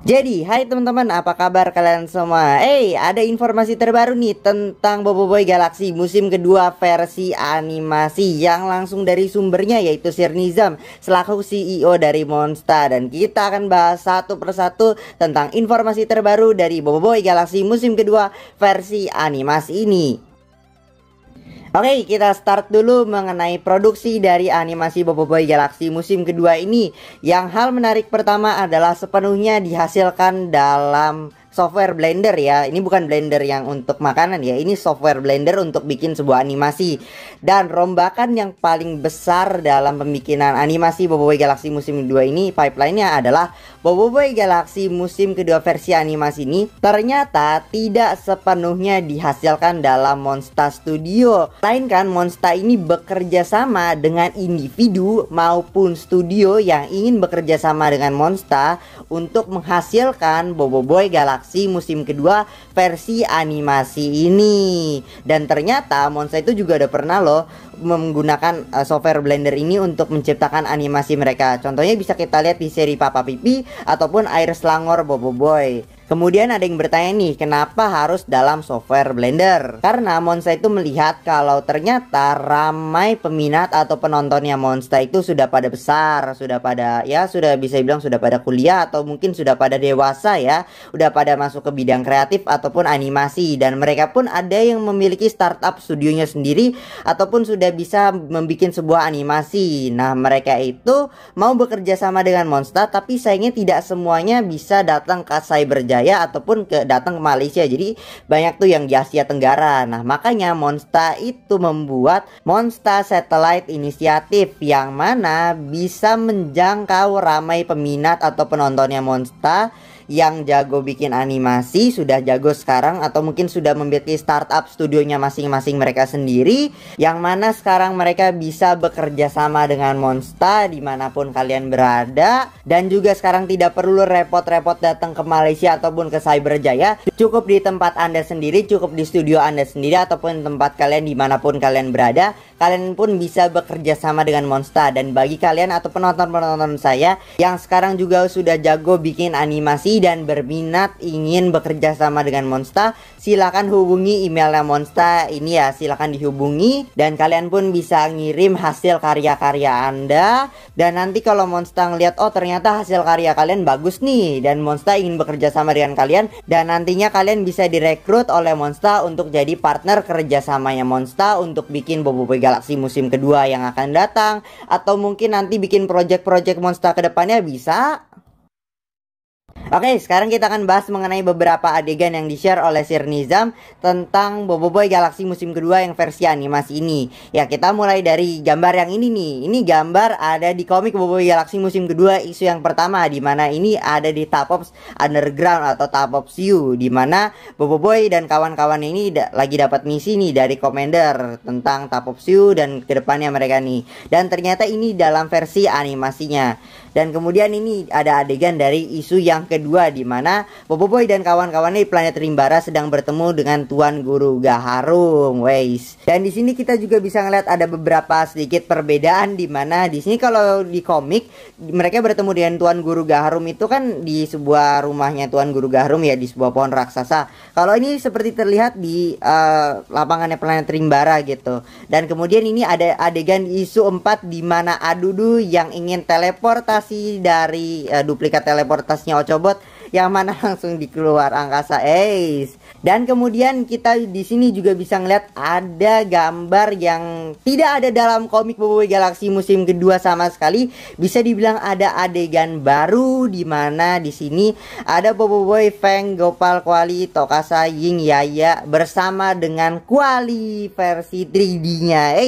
Jadi, hai teman-teman, apa kabar kalian semua? Ada informasi terbaru nih tentang Boboiboy Galaxy musim kedua versi animasi yang langsung dari sumbernya, yaitu Sir Nizam selaku CEO dari Monsta. Dan kita akan bahas satu persatu tentang informasi terbaru dari Boboiboy Galaxy musim kedua versi animasi ini. Oke, kita start dulu mengenai produksi dari animasi Boboiboy Galaxy musim kedua ini. Yang hal menarik pertama adalah sepenuhnya dihasilkan dalam software Blender ya. Ini bukan Blender yang untuk makanan ya. Ini software Blender untuk bikin sebuah animasi. Dan rombakan yang paling besar dalam pembikinan animasi Boboiboy Galaxy musim kedua ini, pipeline-nya adalah Boboiboy Galaxy musim kedua versi animasi ini ternyata tidak sepenuhnya dihasilkan dalam Monsta Studio. Melainkan Monsta ini bekerja sama dengan individu maupun studio yang ingin bekerja sama dengan Monsta untuk menghasilkan Boboiboy Galaxy musim kedua versi animasi ini. Dan ternyata Monsta itu juga udah pernah loh menggunakan software Blender ini untuk menciptakan animasi mereka. Contohnya bisa kita lihat di seri Papa Pipi ataupun Air Selangor Boboiboy. Kemudian ada yang bertanya nih, kenapa harus dalam software Blender? Karena Monsta itu melihat kalau ternyata ramai peminat atau penontonnya Monsta itu sudah pada besar, sudah pada ya sudah bisa dibilang sudah pada kuliah atau mungkin sudah pada dewasa ya, udah pada masuk ke bidang kreatif ataupun animasi, dan mereka pun ada yang memiliki startup studionya sendiri ataupun sudah bisa membuat sebuah animasi. Nah, mereka itu mau bekerja sama dengan Monsta, tapi sayangnya tidak semuanya bisa datang ke Cyberjaya ataupun datang ke Malaysia. Jadi banyak tuh yang di Asia Tenggara. Nah, makanya Monsta itu membuat Monsta Satellite Initiative yang mana bisa menjangkau ramai peminat atau penontonnya Monsta yang jago bikin animasi, sudah jago sekarang atau mungkin sudah memiliki startup studionya masing-masing mereka sendiri, yang mana sekarang mereka bisa bekerja sama dengan Monsta dimanapun kalian berada. Dan juga sekarang tidak perlu repot-repot datang ke Malaysia ataupun ke Cyberjaya, cukup di tempat Anda sendiri, cukup di studio Anda sendiri ataupun tempat kalian dimanapun kalian berada, kalian pun bisa bekerja sama dengan Monsta. Dan bagi kalian atau penonton-penonton saya yang sekarang juga sudah jago bikin animasi dan berminat ingin bekerja sama dengan Monsta, silakan hubungi emailnya Monsta ini ya, silakan dihubungi dan kalian pun bisa ngirim hasil karya-karya Anda. Dan nanti kalau Monsta ngeliat, oh ternyata hasil karya kalian bagus nih dan Monsta ingin bekerja sama dengan kalian, dan nantinya kalian bisa direkrut oleh Monsta untuk jadi partner kerjasamanya Monsta untuk bikin Boboiboy Galaxy musim kedua yang akan datang, atau mungkin nanti bikin project-project Monsta kedepannya bisa. Oke, sekarang kita akan bahas mengenai beberapa adegan yang di-share oleh Sir Nizam tentang Boboiboy Galaxy musim kedua yang versi animasi ini. Ya, kita mulai dari gambar yang ini nih. Ini gambar ada di komik Boboiboy Galaxy musim kedua isu yang pertama, di mana ini ada di Top Ops Underground atau Top Ops U, di mana Boboiboy dan kawan-kawan ini lagi dapat misi nih dari Commander tentang Top Ops U dan kedepannya mereka nih. Dan ternyata ini dalam versi animasinya. Dan kemudian ini ada adegan dari isu yang kedua, di mana Boboiboy dan kawan-kawannya di planet Rimbara sedang bertemu dengan Tuan Guru Gaharum, weis. Dan di sini kita juga bisa ngeliat ada beberapa sedikit perbedaan, di mana di sini kalau di komik mereka bertemu dengan Tuan Guru Gaharum itu kan di sebuah rumahnya Tuan Guru Gaharum ya, di sebuah pohon raksasa. Kalau ini seperti terlihat di lapangannya planet Rimbara gitu. Dan kemudian ini ada adegan isu 4 di mana Adudu yang ingin teleportasi dari duplikat teleportasinya Ochobot, yang mana langsung dikeluar angkasa. Dan kemudian kita di sini juga bisa ngeliat ada gambar yang tidak ada dalam komik Boboiboy Galaxy musim kedua sama sekali. Bisa dibilang ada adegan baru, di mana di sini ada Boboiboy, Feng, Gopal, Kuali, Tokasa, Ying, Yaya bersama dengan Kuali versi 3D-nya.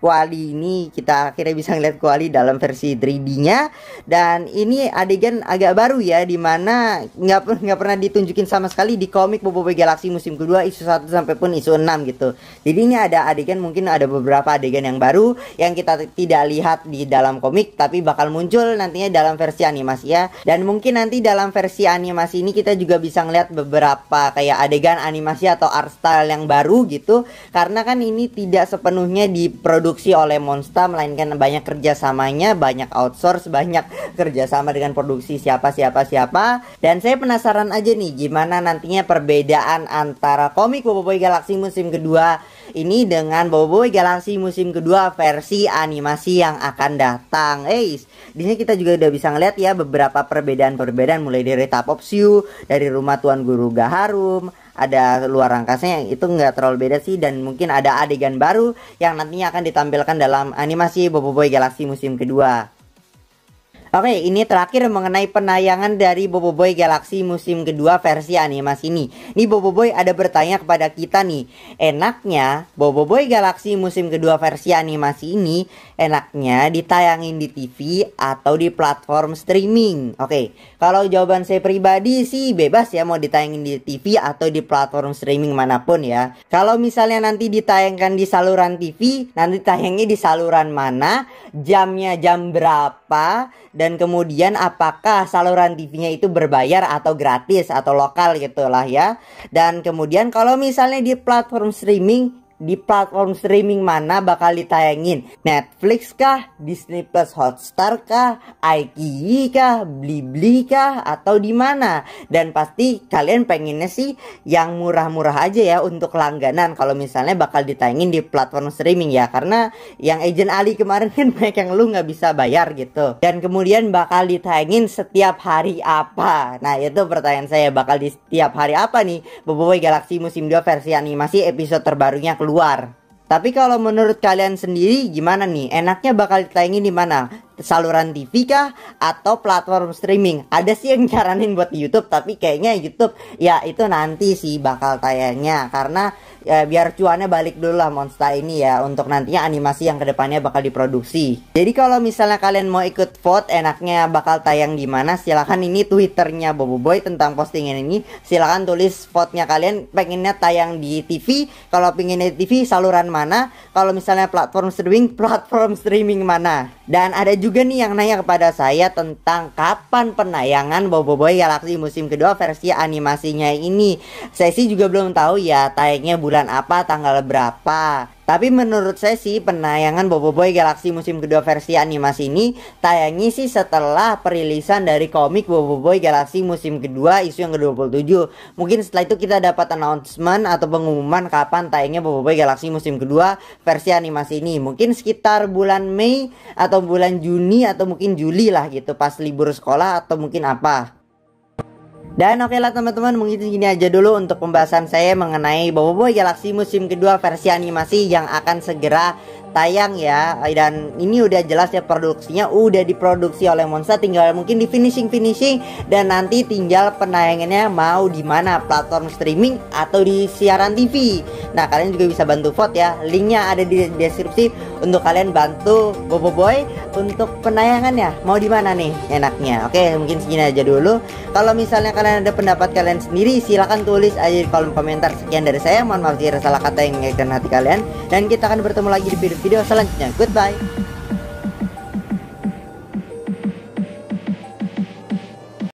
Kuali ini kita akhirnya bisa ngeliat Kuali dalam versi 3D-nya. Dan ini adegan agak baru ya, dimana nggak pernah ditunjukin sama sekali di komik Boboiboy Galaxy musim kedua isu 1 sampai pun isu 6 gitu. Jadi ini ada adegan, mungkin ada beberapa adegan yang baru yang kita tidak lihat di dalam komik, tapi bakal muncul nantinya dalam versi animasi ya. Dan mungkin nanti dalam versi animasi ini kita juga bisa ngeliat beberapa kayak adegan animasi atau art style yang baru gitu, karena kan ini tidak sepenuhnya diproduksi diproduksi oleh Monster, melainkan banyak kerjasamanya, banyak outsource, banyak kerjasama dengan produksi siapa. Dan saya penasaran aja nih gimana nantinya perbedaan antara komik Boboiboy Galaxy musim kedua ini dengan Boboiboy Galaxy musim kedua versi animasi yang akan datang. Di sini kita juga udah bisa ngeliat ya beberapa perbedaan mulai dari Top of Shoe, dari Rumah Tuan Guru Gaharum, ada luar angkasnya yang itu nggak terlalu beda sih, dan mungkin ada adegan baru yang nantinya akan ditampilkan dalam animasi Boboiboy Galaxy musim kedua. Oke, ini terakhir mengenai penayangan dari Boboiboy Galaxy musim kedua versi animasi ini. Nih Boboiboy ada bertanya kepada kita nih, enaknya Boboiboy Galaxy musim kedua versi animasi ini enaknya ditayangin di TV atau di platform streaming? Oke, kalau jawaban saya pribadi sih bebas ya mau ditayangin di TV atau di platform streaming manapun ya. Kalau misalnya nanti ditayangkan di saluran TV, nanti tayangnya di saluran mana, jamnya jam berapa, dan kemudian apakah saluran TV-nya itu berbayar atau gratis atau lokal gitulah ya. Dan kemudian kalau misalnya di platform streaming mana bakal ditayangin? Netflix kah? Disney Plus Hotstar kah? iQIYI kah? Blibli kah? Atau di mana? Dan pasti kalian pengennya sih yang murah-murah aja ya untuk langganan kalau misalnya bakal ditayangin di platform streaming ya. Karena yang Agent Ali kemarin kan banyak yang lu nggak bisa bayar gitu. Dan kemudian bakal ditayangin setiap hari apa? Nah itu pertanyaan saya, bakal di setiap hari apa nih Boboiboy Galaxy musim 2 versi animasi episode terbarunya keluar. Tapi kalau menurut kalian sendiri gimana nih? Enaknya bakal ditayangin di mana? Saluran TV kah atau platform streaming? Ada sih yang nyaranin buat YouTube, tapi kayaknya YouTube ya itu nanti sih bakal tayangnya, karena ya biar cuannya balik dulu lah Monster ini ya, untuk nantinya animasi yang kedepannya bakal diproduksi. Jadi kalau misalnya kalian mau ikut vote enaknya bakal tayang di mana, silahkan ini Twitternya Boboiboy tentang postingan ini, silahkan tulis vote-nya kalian pengennya tayang di TV. Kalau pengennya di TV saluran mana, kalau misalnya platform streaming mana. Dan ada juga nih yang nanya kepada saya tentang kapan penayangan Boboiboy Galaxy musim kedua versi animasinya ini. Saya sih juga belum tahu ya tayangnya bulan apa, tanggal berapa. Tapi menurut saya sih penayangan Boboiboy Galaxy musim kedua versi animasi ini tayangnya sih setelah perilisan dari komik Boboiboy Galaxy musim kedua isu yang ke-27. Mungkin setelah itu kita dapat announcement atau pengumuman kapan tayangnya Boboiboy Galaxy musim kedua versi animasi ini. Mungkin sekitar bulan Mei atau bulan Juni atau mungkin Juli lah gitu, pas libur sekolah atau mungkin apa. Dan oke lah teman-teman, mungkin segini aja dulu untuk pembahasan saya mengenai Boboiboy Galaxy musim kedua versi animasi yang akan segera tayang ya. Dan ini udah jelas ya produksinya udah diproduksi oleh Monster, tinggal mungkin di finishing dan nanti tinggal penayangannya mau di mana, platform streaming atau di siaran TV. Nah kalian juga bisa bantu vote ya, linknya ada di deskripsi untuk kalian bantu Boboiboy untuk penayangannya mau di mana nih enaknya. Oke, mungkin segini aja dulu. Kalau misalnya kalian ada pendapat kalian sendiri, silahkan tulis aja di kolom komentar. Sekian dari saya, mohon maaf jika salah kata yang menyakitkan hati kalian, dan kita akan bertemu lagi di video selanjutnya. Goodbye.